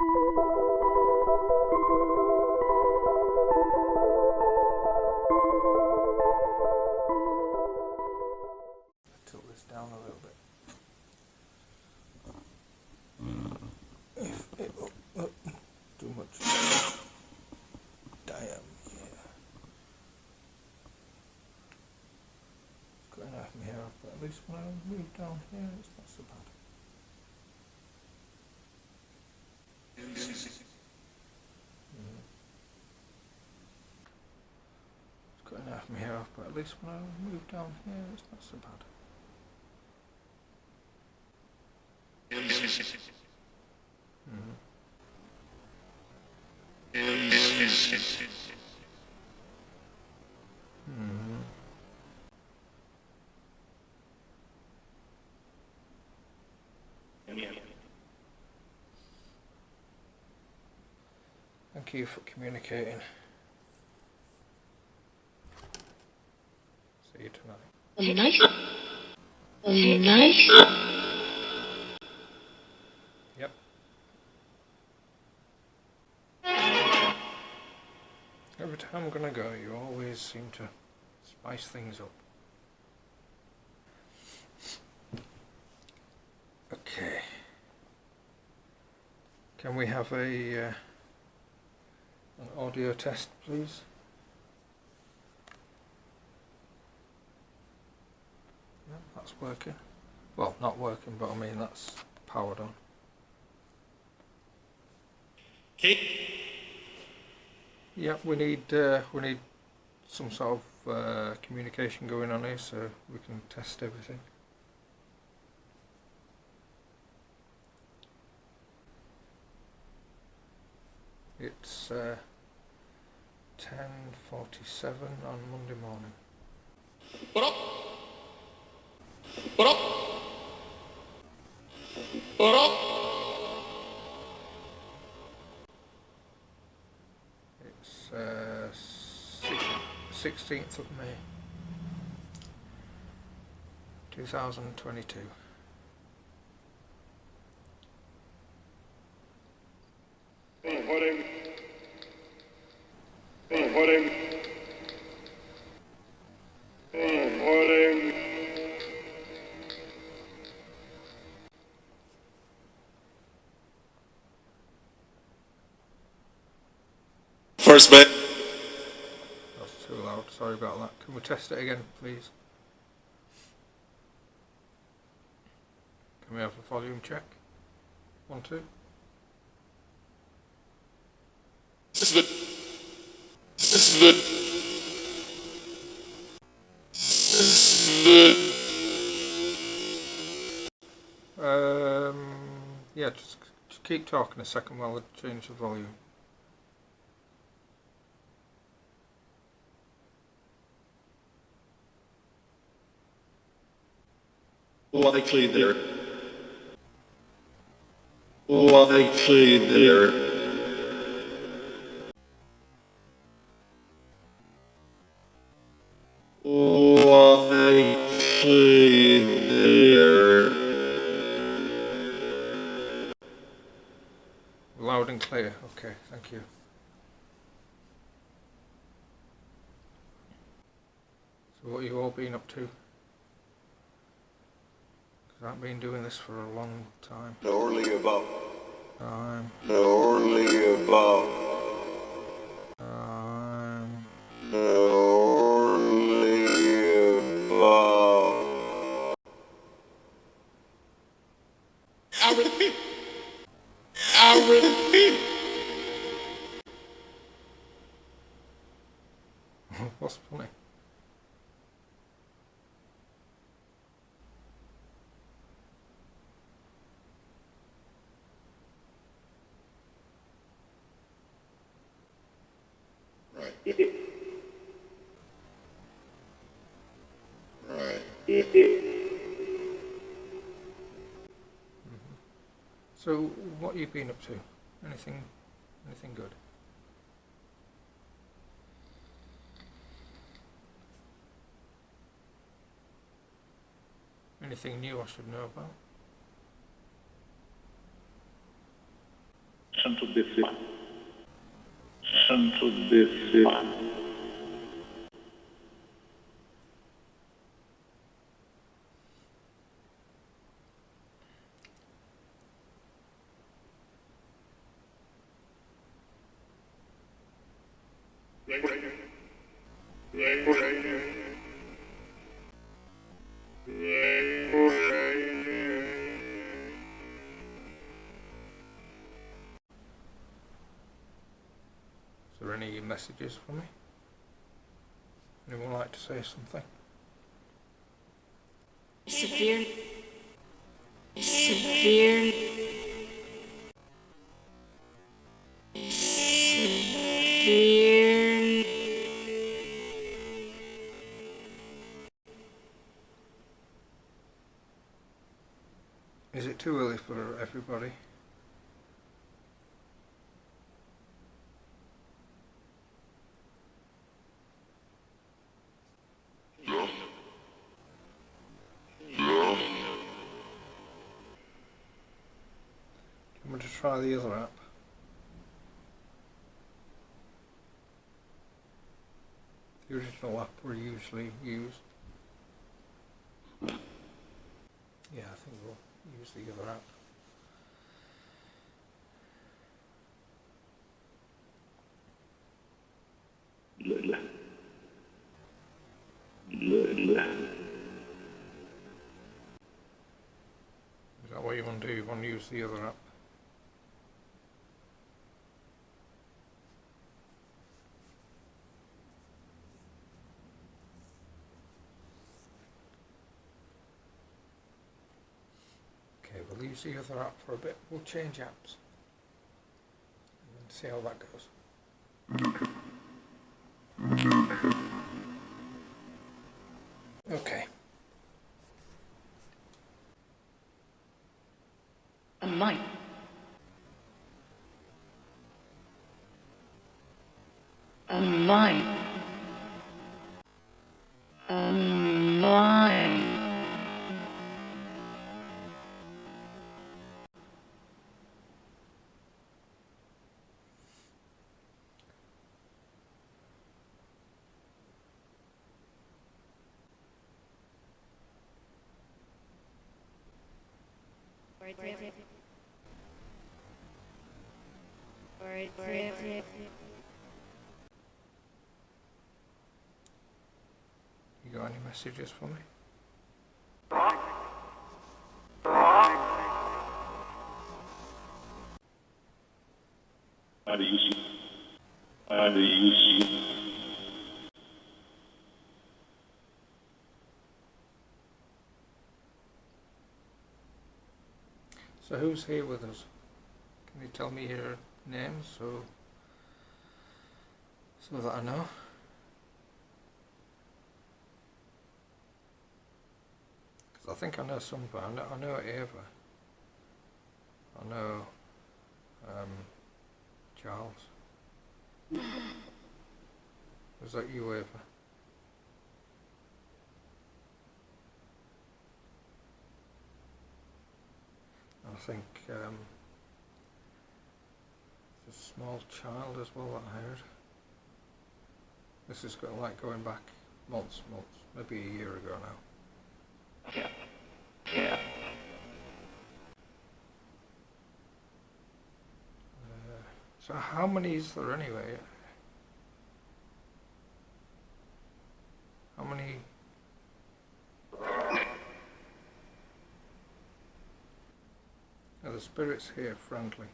Tilt this down a little bit. If it too much. Damn, yeah. It's going off my hair, but at least when I move down here, it's not so bad. It's going off my hair, but at least when I move down here, it's not so bad. Thank you for communicating. See you tonight. Nice. Nice. Yep. Every time I'm gonna go, you always seem to spice things up. Okay. Can we have an audio test, please? Yeah, that's working. Well, not working, but I mean that's powered on. Okay. Yeah, we need some sort of communication going on here so we can test everything. It's 10:47 on Monday morning. What up? What up? What up? It's 16th of May 2022. First bet. That's too loud, sorry about that. Can we test it again, please? Can we have a volume check? 1, 2. This is good. This is good. This is good. Yeah, just keep talking a second while I change the volume. Likely there. Likely there. Likely there. Loud and clear, okay, thank you. So what have you all been up to? I've been doing this for a long time. Only about. Time. Only about. Time. Only about. I repeat. I repeat. What's funny? Right. So, what have you been up to? Anything good? Anything new I should know about? Santo descer. Santo descer. Is there any messages for me? Anyone like to say something? Severe. Severe. Severe. Is it too early for everybody? I'm going to try the other app. The original app we usually use. Yeah, I think we'll use the other app. Is that what you want to do? You want to use the other app? Okay, we'll use the other app for a bit. We'll change apps and see how that goes. Okay. Mine. Mine. Mine. You got any messages for me? How do you see? How do you see? So who's here with us? Can you tell me your names so that I know? Because I think I know some, but I know Ava. I know Charles. Was that you, Ava? I think there's a small child as well that I heard. This is going back months, maybe a year ago now. Yeah. So how many is there anyway? How many? Are the spirits here friendly?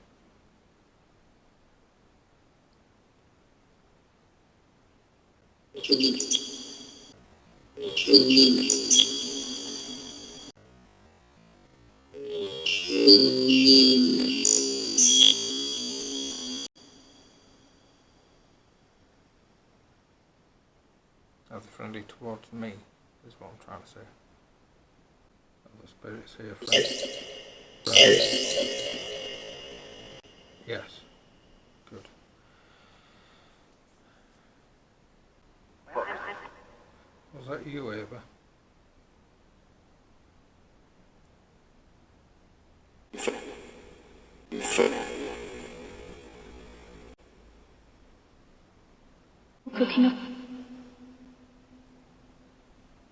Are they friendly towards me, is what I'm trying to say. Are the spirits here friendly? Yes. Good. Was that you, Ava? cooking up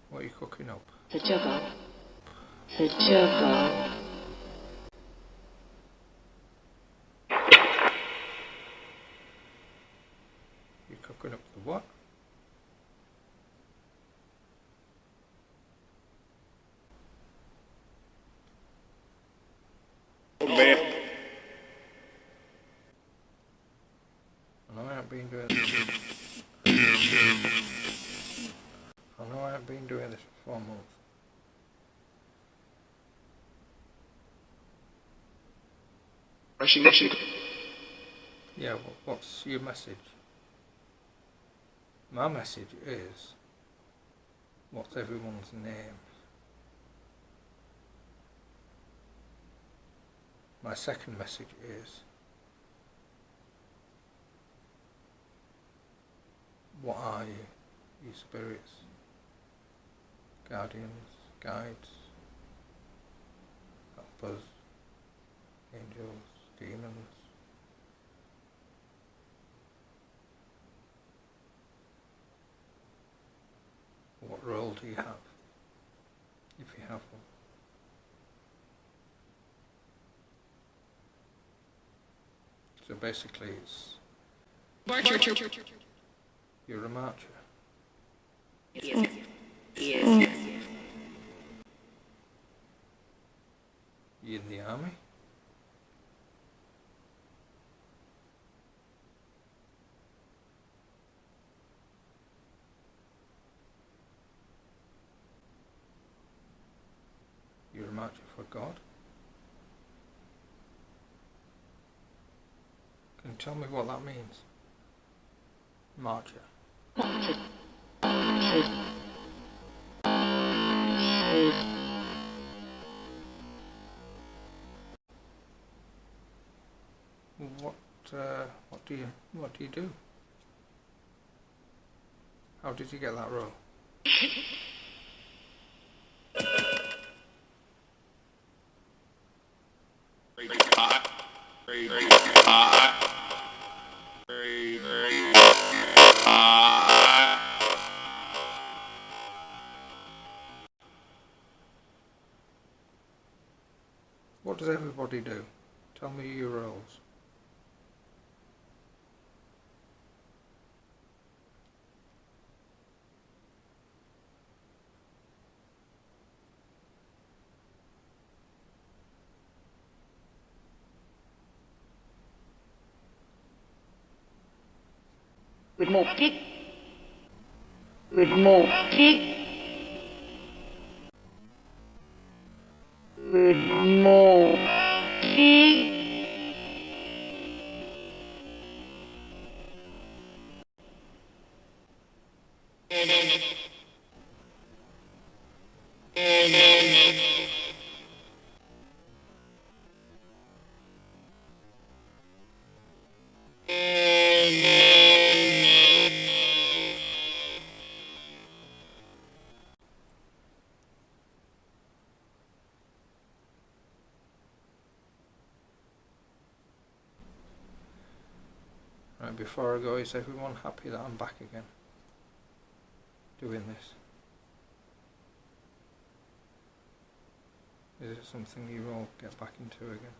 What are you cooking up? the juggle. The juggle. You're cooking up the what? Oh man. I know I haven't been doing this. I know I haven't been doing this for 4 months. Rushing. Yeah, what's your message? My message is, what's everyone's name? My second message is, what are you? You spirits, guardians, guides, helpers, angels, demons. What role do you have, if you have one? So basically it's, you're a marcher. Yes. You in the army? You're a marcher for God? Can you tell me what that means? Marcher. What do you do? How did you get that role? What does everybody do? Tell me your roles. With more kick. With more kick. With more kick. Right, before I go, is everyone happy that I'm back again? Doing this? Is it something you all get back into again?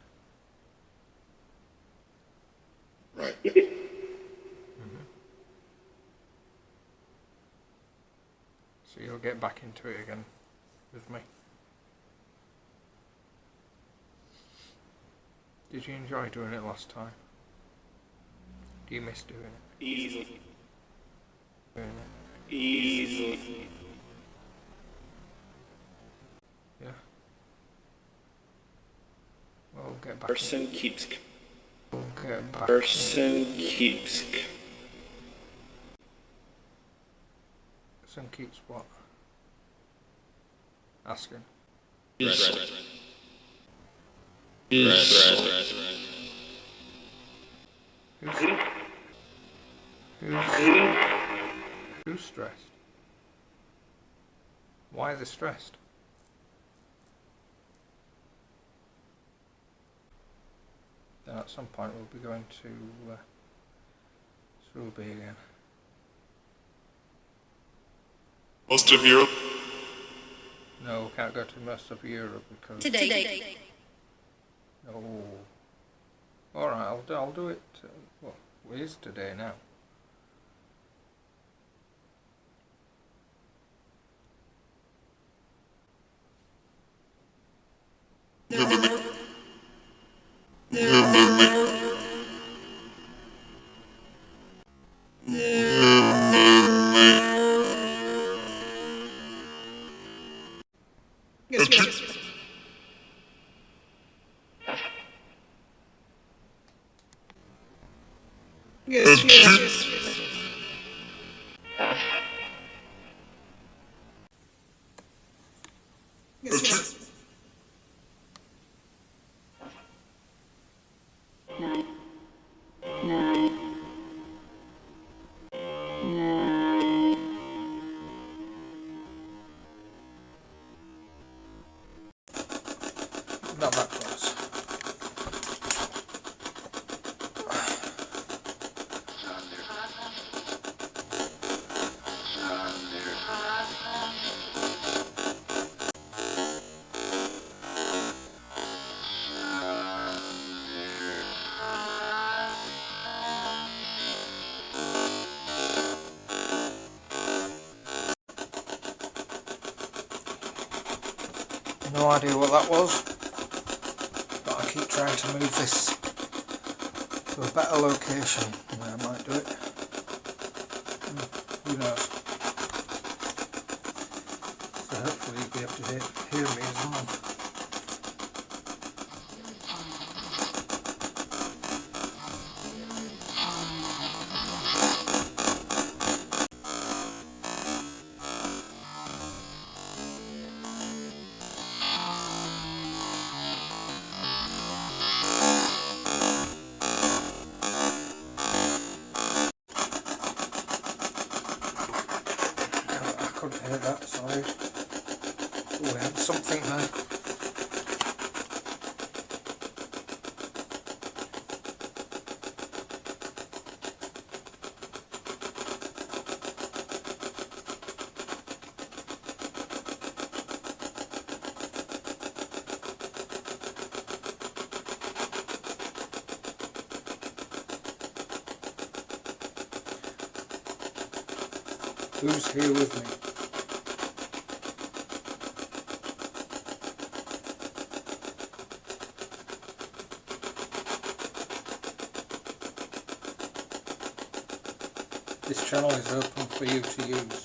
Right. So you'll get back into it again with me. Did you enjoy doing it last time? Do you miss doing it? Easily. Doing it? Easily. Yeah. Well, get back. Person keeps. We'll get back. Person keeps. Person keeps what? Asking. Who's stressed? Why are they stressed? Then at some point we'll be going to Ruby again. Most of Europe. No, can't go to most of Europe because... Today. No. Alright, I'll do it. Well, it is today now. Nine. Nine. Nine. Not that close. No idea what that was, but I keep trying to move this to a better location where I might do it. Who knows? So hopefully you'll be able to hear me as well. I couldn't hear that, sorry. Oh, we had something there. Who's here with me? This channel is open for you to use.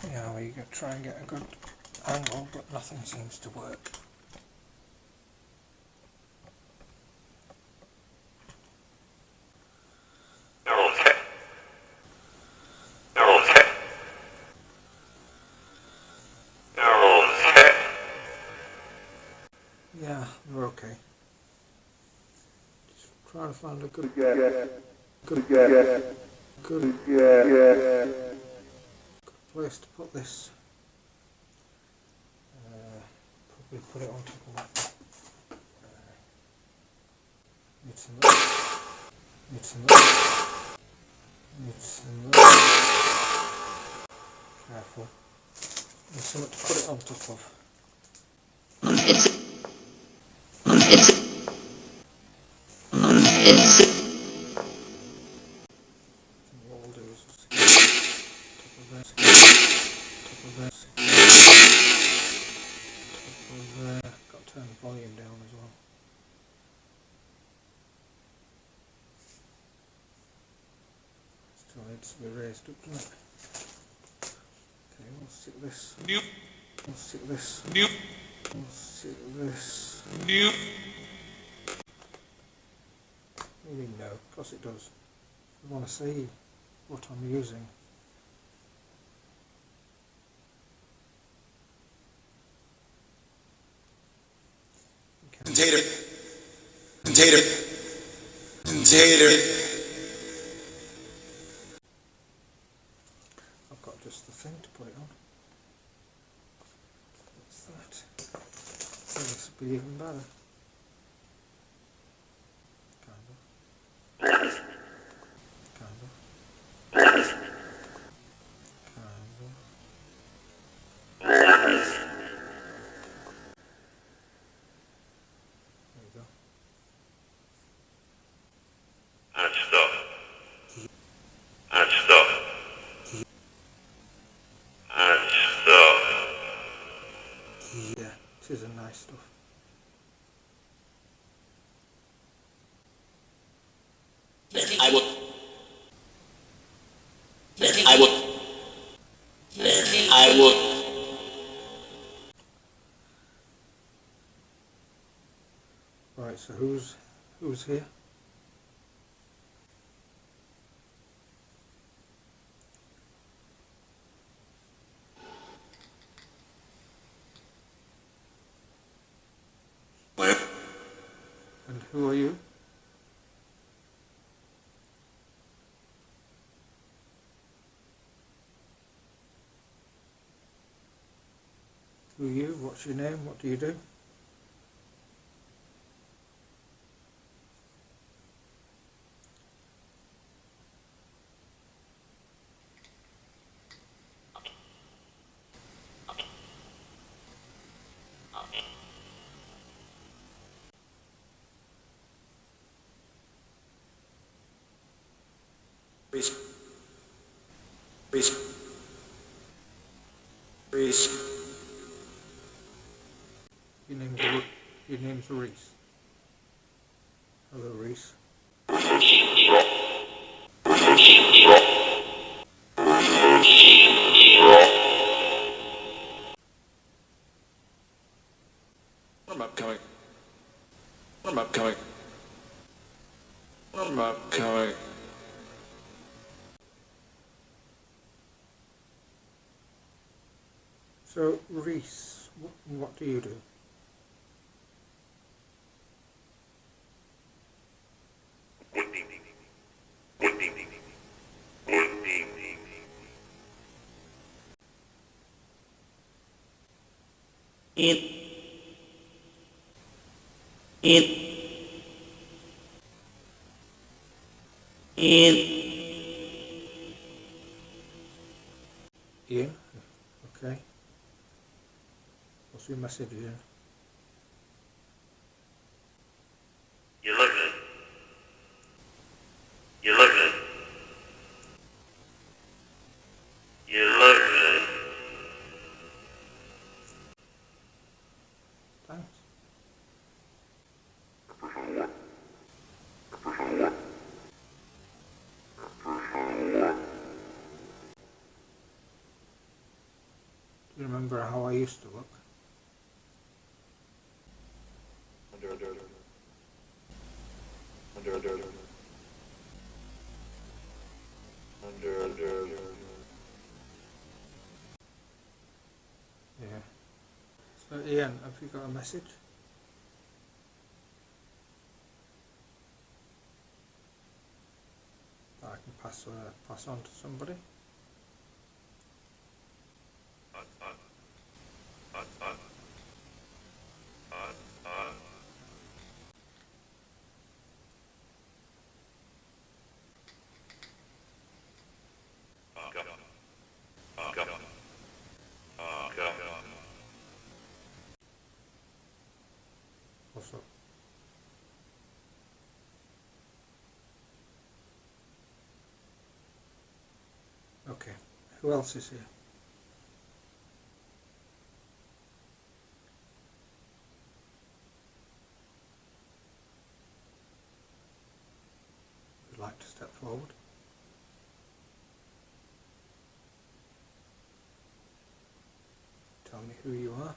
Yeah, well, you can try and get a good angle, but nothing seems to work. Yeah, we're okay. Just trying to find a good place to put this. Probably put it on top of that. Need some careful. Need something to put it on top of. What we'll do is just top of needs to be raised up, doesn't it? Okay, we'll stick this. New. We'll stick this. New. We'll stick this. New. What do you mean no? Of course it does. I want to see what I'm using. Container. Container. Container. I've got just the thing to put it on. What's that? Oh, this would be even better. Kind of. Kind of. Kind of. There we go. And stuff. And stuff. And stuff. Yeah, it is a nice stuff. I will. I will. I will. Right, so who's here? And who are you? Who are you? What's your name? What do you do? Reese. Reese. Reese. Your name's Reese. Hello, Reese. I'm upcoming. I'm upcoming. I'm upcoming. So, Reese, what do you do? Ian? Okay. What's your message, Ian? You look good. You look good. You look good. Thanks. Do you remember how I used to look? Yeah. So Ian, have you got a message? That I can pass on to somebody? What's up? Okay. Who else is here? Would like to step forward? who you are.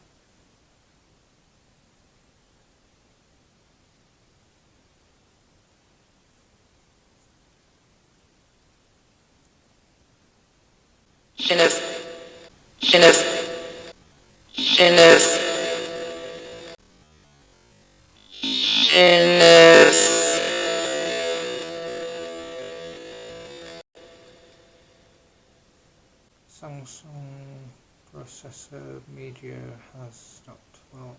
Shinif. Shinif. Shinif. Shinif. Samsung processor media has stopped. Well,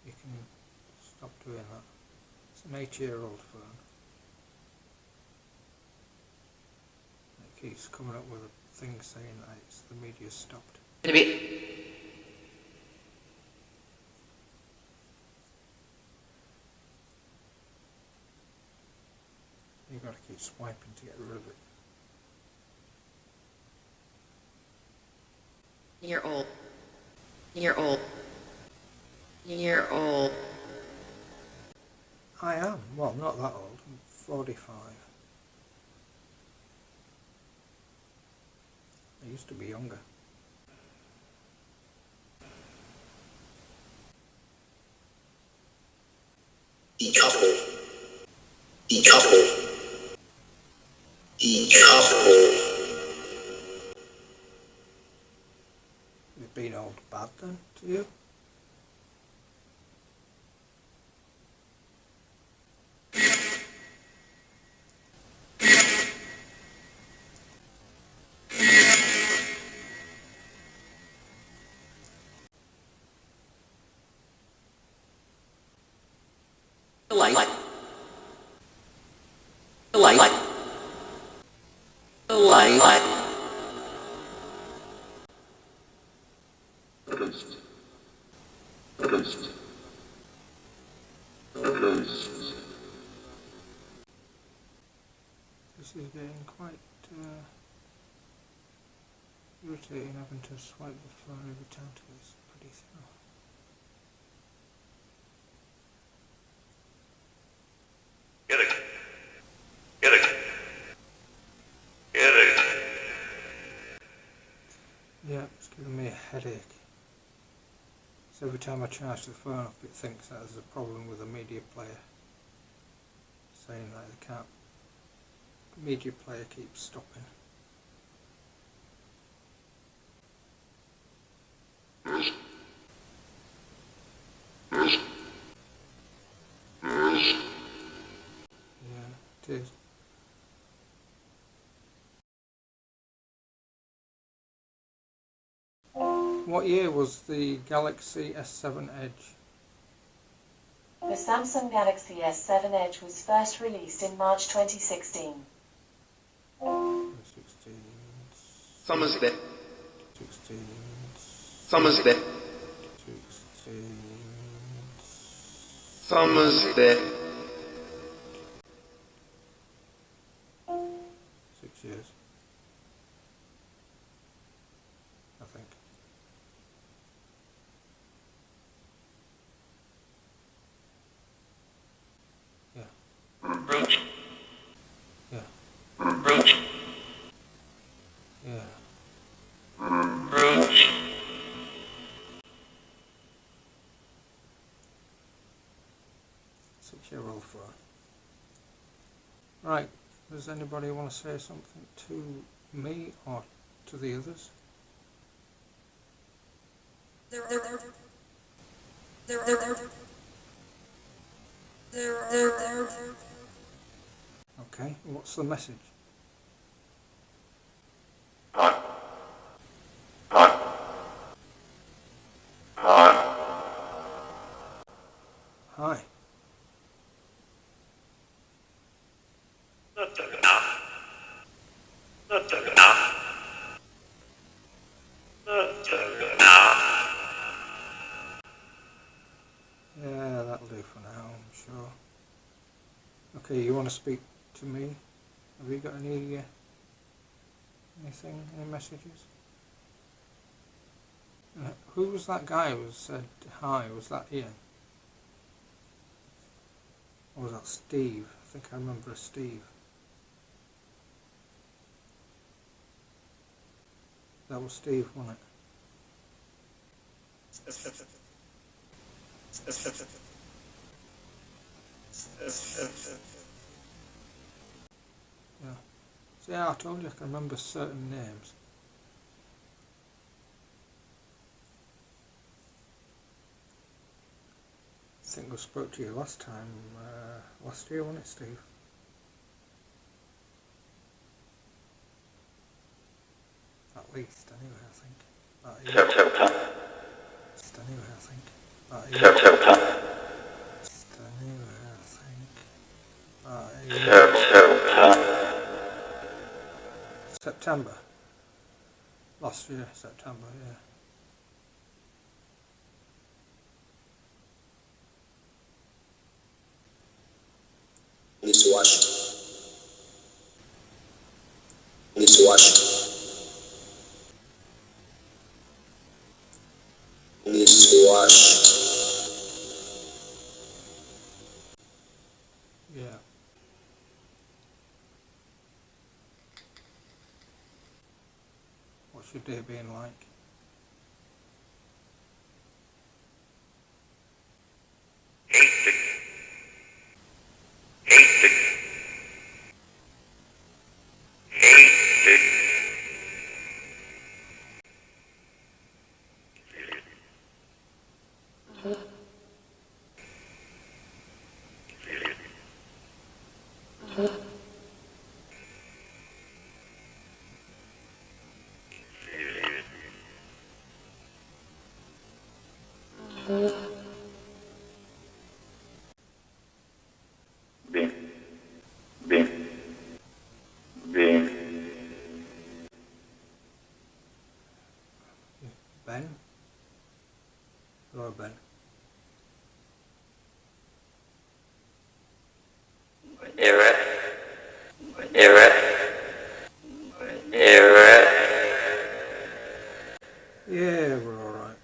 you can stop doing that. It's an 8-year-old phone. It keeps coming up with a thing saying that it's the media stopped. You've got to keep swiping to get rid of it. Year old. Year old. Year old. I am. Well, not that old. I'm 45. I used to be younger. Decouple. Decouple. Decouple. Has it been old bad then to you? Light. Light. Light. Ghost. Ghost. Ghost. This is getting quite irritating having to swipe the phone every time to this bloody thing off. Get it. Get it. Get it. Yeah, it's giving me a headache. So every time I charge the phone up it thinks that there's a problem with the media player. Saying that the media player keeps stopping. Yeah, it is. What year was the Galaxy S7 Edge? The Samsung Galaxy S7 Edge was first released in March 2016. 16. Summer's there. 16. Summer's there. 16. Summer's there. 6 years. I think. Roach. Yeah. Roach. Yeah. Roach. 6-year-old phone. Right. Does anybody want to say something to me or to the others? Okay. What's the message? Hi. Not the enough. Not the enough. Not the enough. Yeah, that'll do for now, I'm sure. Okay, you want to speak to me? Have you got any anything, any messages? Who was that guy who said hi? Was that Ian? Or was that Steve? I think I remember a Steve. That was Steve, wasn't it? Yeah. See, yeah, I told you I can remember certain names. I think I spoke to you last time, last year, wasn't it, Steve? At least, anyway, I think. That year. Just anyway, I think. That year. Just anyway, I think. That year. September. Last year, September, yeah. Needs to wash. Needs to wash. Needs to wash. Yeah. What's your day been like? Hectic. Hectic. Hectic. Ben? Hello, Ben. Yeah, we're alright.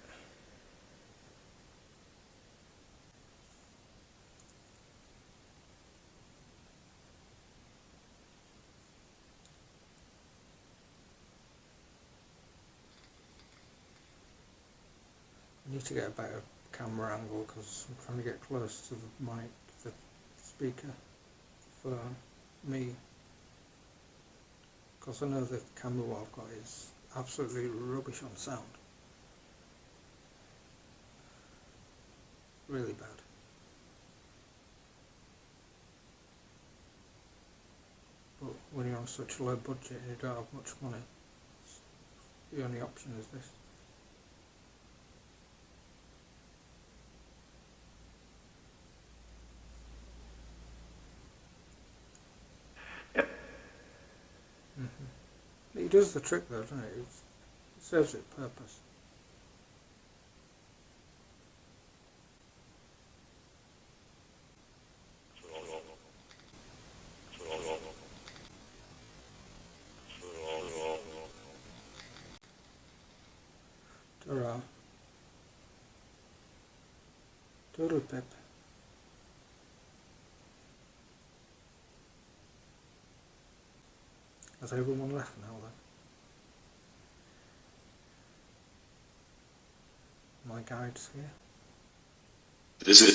I need to get a better camera angle because I'm trying to get close to the mic, the speaker, phone, me. Because I know the camera what I've got is absolutely rubbish on sound. Really bad. But when you're on such a low budget and you don't have much money, the only option is this. It does the trick though, doesn't it? It serves its purpose. Ta-ra. Toodle pip. Has everyone left now then? My guide's here. Visit.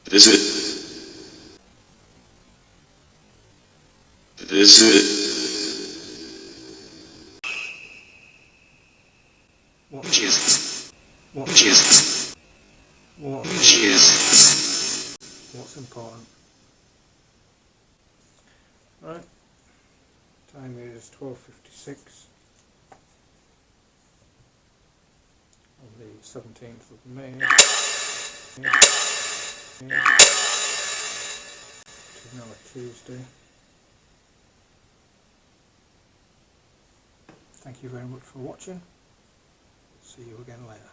Visit. Visit. What? Jesus. What? Jesus. What? Jesus. What's important? Right. Time is 12:56 on the 17th of May. Which is now a Tuesday. Thank you very much for watching. See you again later.